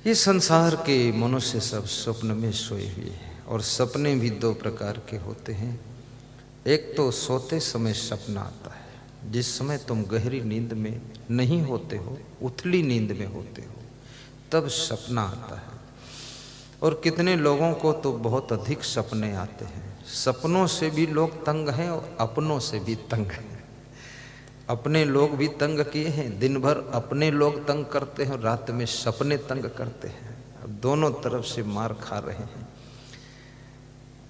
ये संसार के मनुष्य सब स्वप्न में सोए हुए हैं और सपने भी दो प्रकार के होते हैं। एक तो सोते समय सपना आता है, जिस समय तुम गहरी नींद में नहीं होते हो, उथली नींद में होते हो, तब सपना आता है। और कितने लोगों को तो बहुत अधिक सपने आते हैं। सपनों से भी लोग तंग हैं और अपनों से भी तंग हैं। अपने लोग भी तंग किए हैं, दिन भर अपने लोग तंग करते हैं, रात में सपने तंग करते हैं। अब दोनों तरफ से मार खा रहे हैं,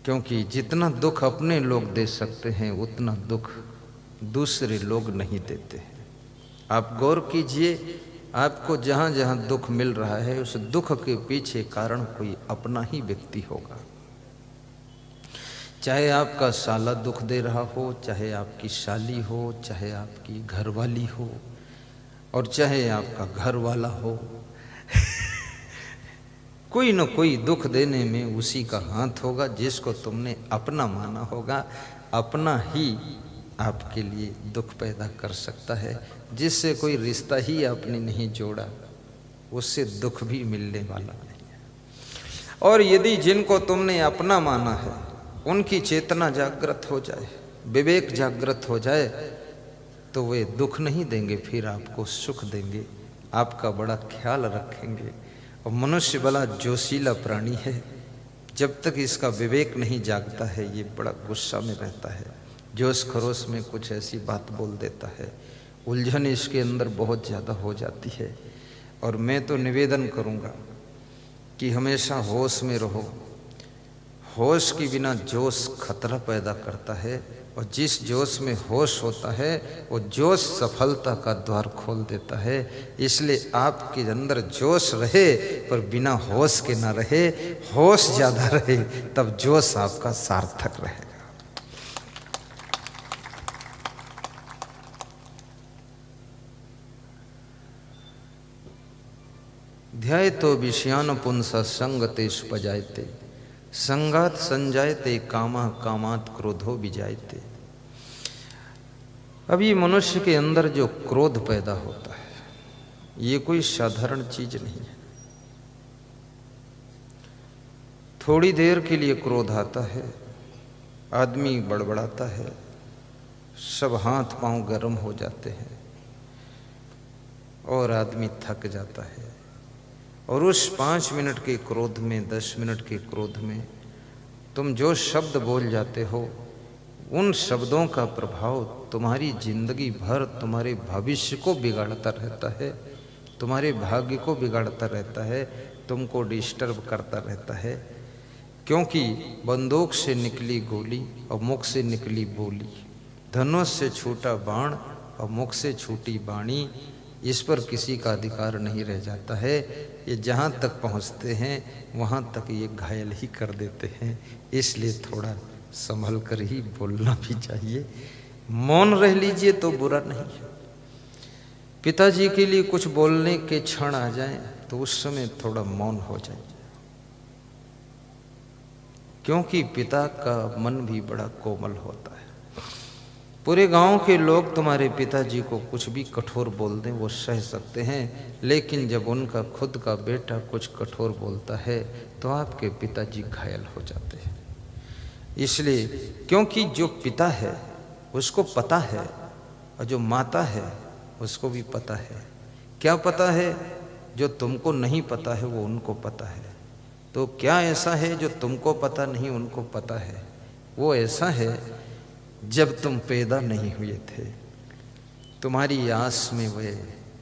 क्योंकि जितना दुख अपने लोग दे सकते हैं उतना दुख दूसरे लोग नहीं देते हैं। आप गौर कीजिए, आपको जहाँ जहाँ दुख मिल रहा है उस दुख के पीछे कारण कोई अपना ही व्यक्ति होगा। चाहे आपका साला दुख दे रहा हो, चाहे आपकी साली हो, चाहे आपकी घरवाली हो, और चाहे आपका घर वाला हो कोई न कोई दुख देने में उसी का हाथ होगा जिसको तुमने अपना माना होगा। अपना ही आपके लिए दुख पैदा कर सकता है। जिससे कोई रिश्ता ही आपने नहीं जोड़ा उससे दुख भी मिलने वाला नहीं है। और यदि जिनको तुमने अपना माना है उनकी चेतना जागृत हो जाए, विवेक जागृत हो जाए, तो वे दुख नहीं देंगे, फिर आपको सुख देंगे, आपका बड़ा ख्याल रखेंगे। और मनुष्य बड़ा जोशीला प्राणी है, जब तक इसका विवेक नहीं जागता है ये बड़ा गुस्सा में रहता है, जोश खरोश में कुछ ऐसी बात बोल देता है, उलझन इसके अंदर बहुत ज़्यादा हो जाती है। और मैं तो निवेदन करूँगा कि हमेशा होश में रहो। होश के बिना जोश खतरा पैदा करता है, और जिस जोश में होश होता है वो जोश सफलता का द्वार खोल देता है। इसलिए आपके अंदर जोश रहे पर बिना होश के ना रहे, होश ज़्यादा रहे, तब जोश आपका सार्थक रहेगा। ध्यायतो विषयान पुंसा संगतेषु पजायते, संगात संजायते कामा कामात क्रोधो विजायते। अब ये मनुष्य के अंदर जो क्रोध पैदा होता है ये कोई साधारण चीज नहीं है। थोड़ी देर के लिए क्रोध आता है, आदमी बड़बड़ाता है, सब हाथ पांव गर्म हो जाते हैं और आदमी थक जाता है। और उस 5 मिनट के क्रोध में, 10 मिनट के क्रोध में तुम जो शब्द बोल जाते हो, उन शब्दों का प्रभाव तुम्हारी जिंदगी भर तुम्हारे भविष्य को बिगाड़ता रहता है, तुम्हारे भाग्य को बिगाड़ता रहता है, तुमको डिस्टर्ब करता रहता है। क्योंकि बंदूक से निकली गोली और मुख से निकली बोली, धनुष से छूटा बाण और मुख से छूटी बाणी, इस पर किसी का अधिकार नहीं रह जाता है। ये जहाँ तक पहुँचते हैं वहाँ तक ये घायल ही कर देते हैं। इसलिए थोड़ा संभल कर ही बोलना भी चाहिए। मौन रह लीजिए तो बुरा नहीं है। पिताजी के लिए कुछ बोलने के क्षण आ जाए तो उस समय थोड़ा मौन हो जाए, क्योंकि पिता का मन भी बड़ा कोमल होता है। पूरे गांव के लोग तुम्हारे पिताजी को कुछ भी कठोर बोल दें वो सह सकते हैं, लेकिन जब उनका खुद का बेटा कुछ कठोर बोलता है तो आपके पिताजी घायल हो जाते हैं। इसलिए क्योंकि जो पिता है उसको पता है और जो माता है उसको भी पता है। क्या पता है? जो तुमको नहीं पता है वो उनको पता है। तो क्या ऐसा है जो तुमको पता नहीं उनको पता है? वो ऐसा है, जब तुम पैदा नहीं हुए थे तुम्हारी आस में वे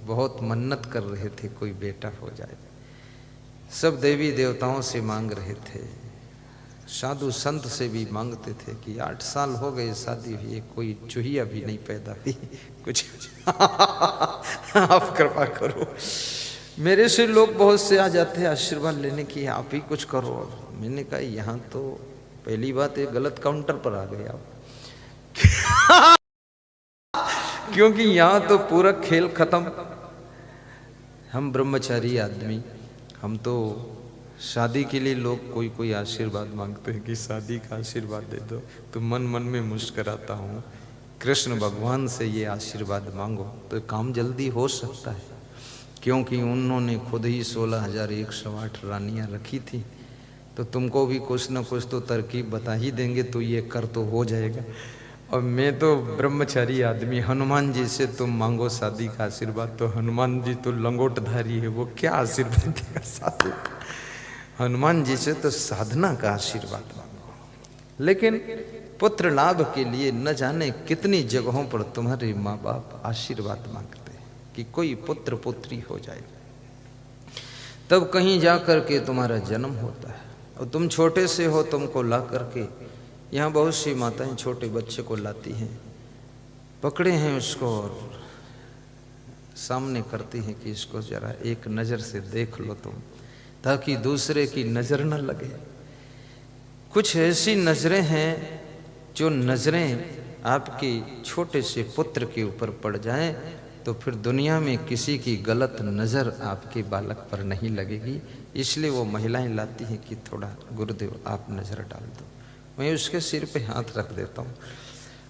बहुत मन्नत कर रहे थे कोई बेटा हो जाए। सब देवी देवताओं से मांग रहे थे, साधु संत से भी मांगते थे कि 8 साल हो गए शादी हुई, कोई चूहिया भी नहीं पैदा हुई, कुछ आप कृपा करो। मेरे से लोग बहुत से आ जाते हैं आशीर्वाद लेने की, आप ही कुछ करो। मैंने कहा यहाँ तो पहली बात ये गलत काउंटर पर आ गए आप क्योंकि यहाँ तो पूरा खेल खत्म। हम ब्रह्मचारी आदमी, हम तो शादी के लिए लोग कोई कोई आशीर्वाद मांगते हैं कि शादी का आशीर्वाद दे दो, तो मन मन में मुस्कुराता हूँ, कृष्ण भगवान से ये आशीर्वाद मांगो तो काम जल्दी हो सकता है। क्योंकि उन्होंने खुद ही 16,108 रानियां रखी थी। तो तुमको भी कुछ न कुछ तो तरकीब बता ही देंगे, तो ये कर तो हो जाएगा। और मैं तो ब्रह्मचारी आदमी, हनुमान जी से तुम मांगो शादी का आशीर्वाद, तो हनुमान जी तो लंगोटधारी है, वो क्या आशीर्वाद देगा शादी। हनुमान जी से तो साधना का आशीर्वाद मांगो। लेकिन पुत्र लाभ के लिए न जाने कितनी जगहों पर तुम्हारे माँ बाप आशीर्वाद मांगते हैं कि कोई पुत्र पुत्री हो जाए, तब कहीं जा कर के तुम्हारा जन्म होता है। और तुम छोटे से हो, तुमको ला करके, यहाँ बहुत सी माताएं छोटे बच्चे को लाती हैं, पकड़े हैं उसको और सामने करती हैं कि इसको जरा एक नज़र से देख लो तुम, ताकि दूसरे की नज़र न लगे। कुछ ऐसी नज़रें हैं जो नज़रें आपके छोटे से पुत्र के ऊपर पड़ जाएं तो फिर दुनिया में किसी की गलत नज़र आपके बालक पर नहीं लगेगी। इसलिए वो महिलाएं लाती हैं कि थोड़ा गुरुदेव आप नज़र डाल दो। मैं उसके सिर पे हाथ रख देता हूँ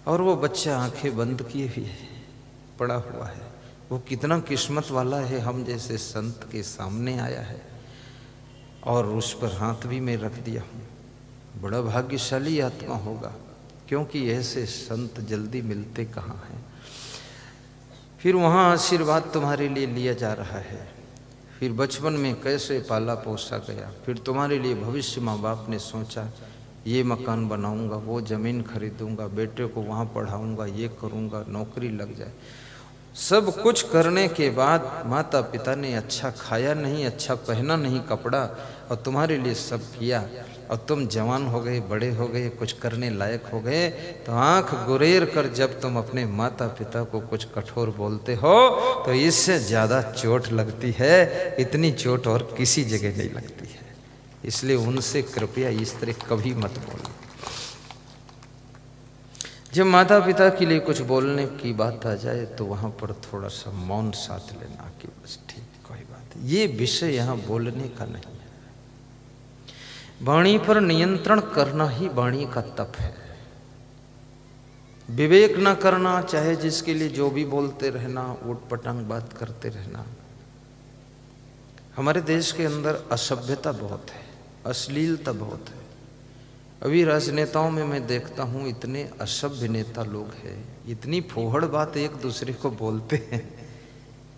और वो बच्चा आंखें बंद किए हुए पड़ा हुआ है। वो कितना किस्मत वाला है, हम जैसे संत के सामने आया है और उस पर हाथ भी मैं रख दिया हूँ। बड़ा भाग्यशाली आत्मा होगा, क्योंकि ऐसे संत जल्दी मिलते कहाँ हैं। फिर वहाँ आशीर्वाद तुम्हारे लिए लिया जा रहा है। फिर बचपन में कैसे पाला पोसा गया, फिर तुम्हारे लिए भविष्य माँ बाप ने सोचा ये मकान बनाऊंगा, वो ज़मीन खरीदूंगा, बेटे को वहाँ पढ़ाऊंगा, ये करूंगा, नौकरी लग जाए। सब कुछ करने के बाद माता पिता ने अच्छा खाया नहीं, अच्छा पहना नहीं कपड़ा, और तुम्हारे लिए सब किया, और तुम जवान हो गए, बड़े हो गए, कुछ करने लायक हो गए, तो आंख गुरेर कर जब तुम अपने माता पिता को कुछ कठोर बोलते हो तो इससे ज़्यादा चोट लगती है। इतनी चोट और किसी जगह नहीं लगती है। इसलिए उनसे कृपया इस तरह कभी मत बोलो। जब माता पिता के लिए कुछ बोलने की बात आ जाए तो वहाँ पर थोड़ा सा मौन साथ लेना कि बस ठीक, कोई बात नहीं, ये विषय यहाँ बोलने का नहीं है। वाणी पर नियंत्रण करना ही वाणी का तप है। विवेक न करना, चाहे जिसके लिए जो भी बोलते रहना, उटपटांग बात करते रहना। हमारे देश के अंदर असभ्यता बहुत है, अश्लीलता बहुत है। अभी राजनेताओं में मैं देखता हूँ इतने असभ्य नेता लोग हैं, इतनी फोहड़ बात एक दूसरे को बोलते हैं।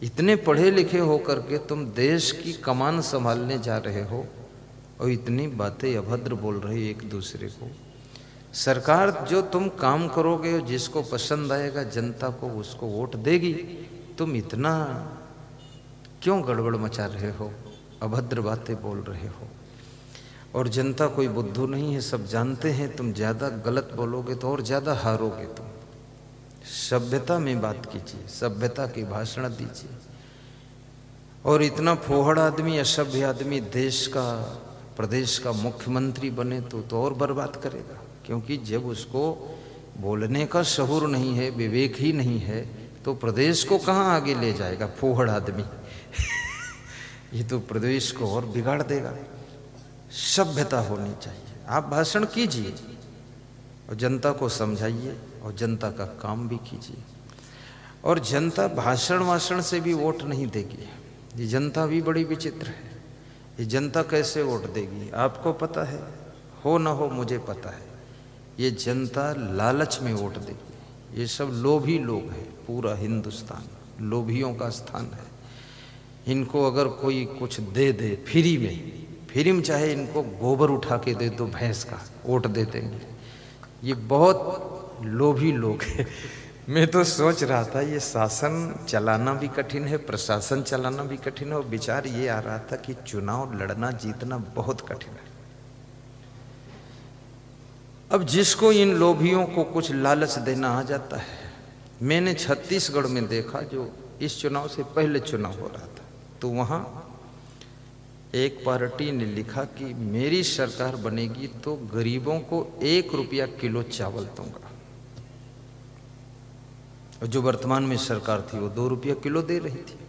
इतने पढ़े लिखे होकर के तुम देश की कमान संभालने जा रहे हो और इतनी बातें अभद्र बोल रहे एक दूसरे को। सरकार जो तुम काम करोगे, जिसको पसंद आएगा जनता को उसको वोट देगी, तुम इतना क्यों गड़बड़ मचा रहे हो, अभद्र बातें बोल रहे हो। और जनता कोई बुद्धू नहीं है, सब जानते हैं तुम ज़्यादा गलत बोलोगे तो और ज़्यादा हारोगे तुम। सभ्यता में बात कीजिए, सभ्यता की भाषण दीजिए। और इतना फोहड़ आदमी, असभ्य आदमी देश का, प्रदेश का मुख्यमंत्री बने तो और बर्बाद करेगा। क्योंकि जब उसको बोलने का शऊर नहीं है, विवेक ही नहीं है, तो प्रदेश को कहाँ आगे ले जाएगा फोहड़ आदमी। ये तो प्रदेश को और बिगाड़ देगा। सभ्यता होनी चाहिए। आप भाषण कीजिए और जनता को समझाइए और जनता का काम भी कीजिए। और जनता भाषण से भी वोट नहीं देगी। ये जनता भी बड़ी विचित्र है। ये जनता कैसे वोट देगी आपको पता है, हो ना हो मुझे पता है। ये जनता लालच में वोट देगी। ये सब लोभी लोग हैं। पूरा हिंदुस्तान लोभियों का स्थान है। इनको अगर कोई कुछ दे दे फ्री में चाहे इनको गोबर उठा के दे दो भैंस का, वोट दे देंगे। ये बहुत लोभी लोग हैं। मैं तो सोच रहा था ये शासन चलाना भी कठिन है, प्रशासन चलाना भी कठिन है, और विचार ये आ रहा था कि चुनाव लड़ना जीतना बहुत कठिन है। अब जिसको इन लोभियों को कुछ लालच देना आ जाता है। मैंने छत्तीसगढ़ में देखा, जो इस चुनाव से पहले चुनाव हो रहा था, तो वहाँ एक पार्टी ने लिखा कि मेरी सरकार बनेगी तो गरीबों को 1 रुपया किलो चावल दूंगा। और जो वर्तमान में सरकार थी वो 2 रुपया किलो दे रही थी।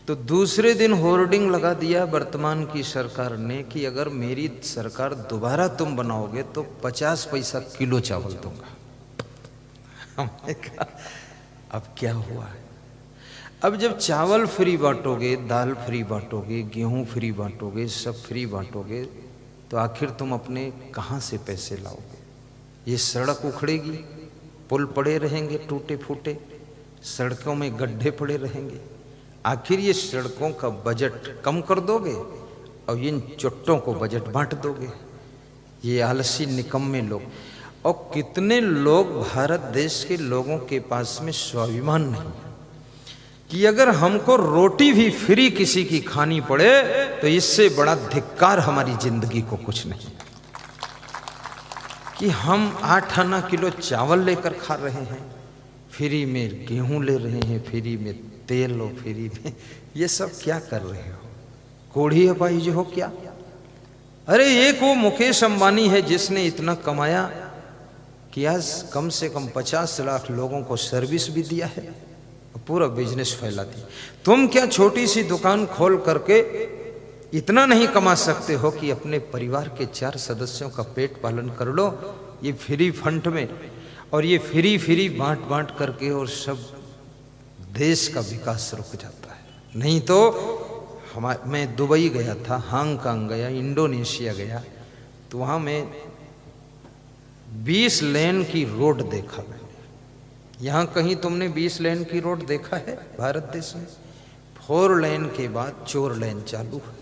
तो दूसरे दिन होर्डिंग लगा दिया वर्तमान की सरकार ने कि अगर मेरी सरकार दोबारा तुम बनाओगे तो 50 पैसा किलो चावल दूंगा। हमने कहा अब क्या हुआ है? अब जब चावल फ्री बांटोगे, दाल फ्री बांटोगे, गेहूं फ्री बांटोगे, सब फ्री बांटोगे, तो आखिर तुम अपने कहाँ से पैसे लाओगे? ये सड़क उखड़ेगी, पुल पड़े रहेंगे टूटे फूटे, सड़कों में गड्ढे पड़े रहेंगे। आखिर ये सड़कों का बजट कम कर दोगे और इन चुट्टों को बजट बांट दोगे। ये आलसी निकम्मे लोग। और कितने लोग, भारत देश के लोगों के पास में स्वाभिमान नहीं है कि अगर हमको रोटी भी फ्री किसी की खानी पड़े तो इससे बड़ा धिक्कार हमारी जिंदगी को कुछ नहीं, कि हम 8 आना किलो चावल लेकर खा रहे हैं, फ्री में गेहूं ले रहे हैं, फ्री में तेल हो, फ्री में ये सब क्या कर रहे हो? कोढ़ी अपाहिज हो क्या? अरे एक वो मुकेश अंबानी है जिसने इतना कमाया कि आज कम से कम 50 लाख लोगों को सर्विस भी दिया है, पूरा बिजनेस फैला दिया। तुम क्या छोटी सी दुकान खोल करके इतना नहीं कमा सकते हो कि अपने परिवार के 4 सदस्यों का पेट पालन कर लो? ये फ्री फंड में और ये फ्री बांट बांट करके, और सब देश का विकास रुक जाता है। नहीं तो मैं दुबई गया था, हांगकांग गया, इंडोनेशिया गया, तो वहाँ मैं 20 लेन की रोड देखा। मैंने यहाँ कहीं तुमने 20 लेन की रोड देखा है भारत देश में? 4 लेन के बाद 4 लेन चालू है।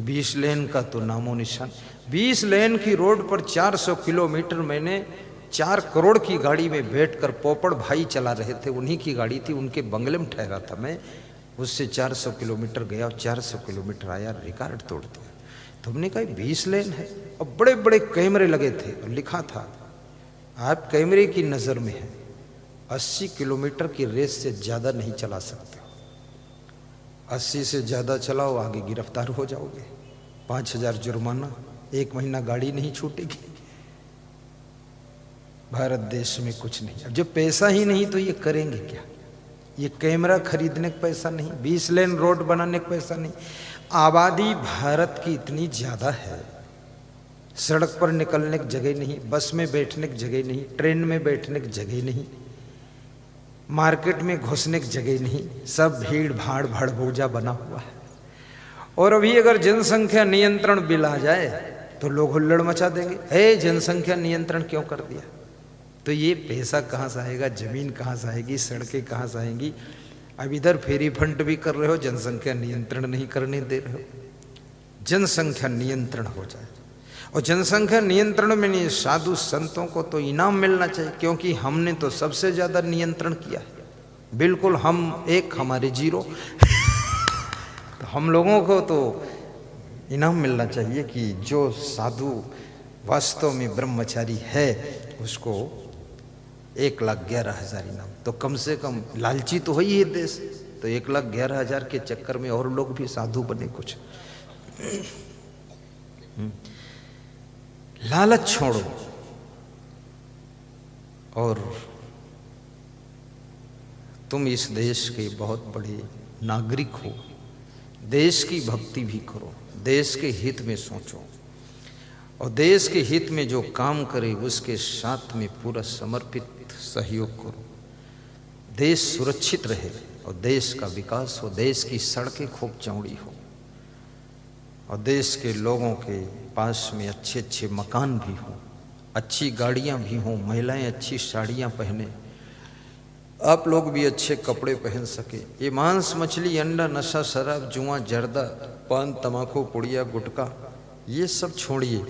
20 लेन का तो नामो निशान। 20 लेन की रोड पर 400 किलोमीटर मैंने 4 करोड़ की गाड़ी में बैठकर, पोपड़ भाई चला रहे थे, उन्हीं की गाड़ी थी, उनके बंगले में ठहरा था मैं, उससे 400 किलोमीटर गया और 400 किलोमीटर आया, रिकॉर्ड तोड़ दिया। तुमने कहा 20 लेन है, और बड़े बड़े कैमरे लगे थे और लिखा था आप कैमरे की नज़र में है, 80 किलोमीटर की रेस से ज़्यादा नहीं चला सकते, 80 से ज़्यादा चलाओ आगे गिरफ्तार हो जाओगे, 5000 जुर्माना, 1 महीना गाड़ी नहीं छूटेगी। भारत देश में कुछ नहीं। अब जब पैसा ही नहीं तो ये करेंगे क्या? ये कैमरा खरीदने का पैसा नहीं, 20 लेन रोड बनाने का पैसा नहीं। आबादी भारत की इतनी ज़्यादा है, सड़क पर निकलने की जगह नहीं, बस में बैठने की जगह नहीं, ट्रेन में बैठने की जगह नहीं, मार्केट में घुसने की जगह नहीं, सब भीड़ भाड़ भड़भूजा बना हुआ है। और अभी अगर जनसंख्या नियंत्रण बिल आ जाए तो लोग हुल्लड़ मचा देंगे, हे जनसंख्या नियंत्रण क्यों कर दिया? तो ये पैसा कहाँ से आएगा, जमीन कहाँ से आएगी, सड़कें कहाँ से आएंगी? अब इधर फ्री फंड भी कर रहे हो, जनसंख्या नियंत्रण नहीं करने दे रहे हो। जनसंख्या नियंत्रण हो जाए, और जनसंख्या नियंत्रण में नहीं, साधु संतों को तो इनाम मिलना चाहिए, क्योंकि हमने तो सबसे ज्यादा नियंत्रण किया है। बिल्कुल हम 1 हमारे 0 तो हम लोगों को तो इनाम मिलना चाहिए कि जो साधु वास्तव में ब्रह्मचारी है उसको 1,11,000 इनाम। तो कम से कम लालची तो है ही देश, तो 1,11,000 के चक्कर में और लोग भी साधु बने कुछ। लालच छोड़ो और तुम इस देश के बहुत बड़े नागरिक हो, देश की भक्ति भी करो, देश के हित में सोचो, और देश के हित में जो काम करे उसके साथ में पूरा समर्पित सहयोग करो। देश सुरक्षित रहे और देश का विकास हो, देश की सड़कें खूब चौड़ी हो, और देश के लोगों के पास में अच्छे अच्छे मकान भी हों, अच्छी गाड़ियां भी हों, महिलाएं अच्छी साड़ियां पहने, आप लोग भी अच्छे कपड़े पहन सके। ये मांस मछली अंडा नशा शराब जुआ जर्दा पान तमाकू पुड़िया गुटखा ये सब छोड़िए,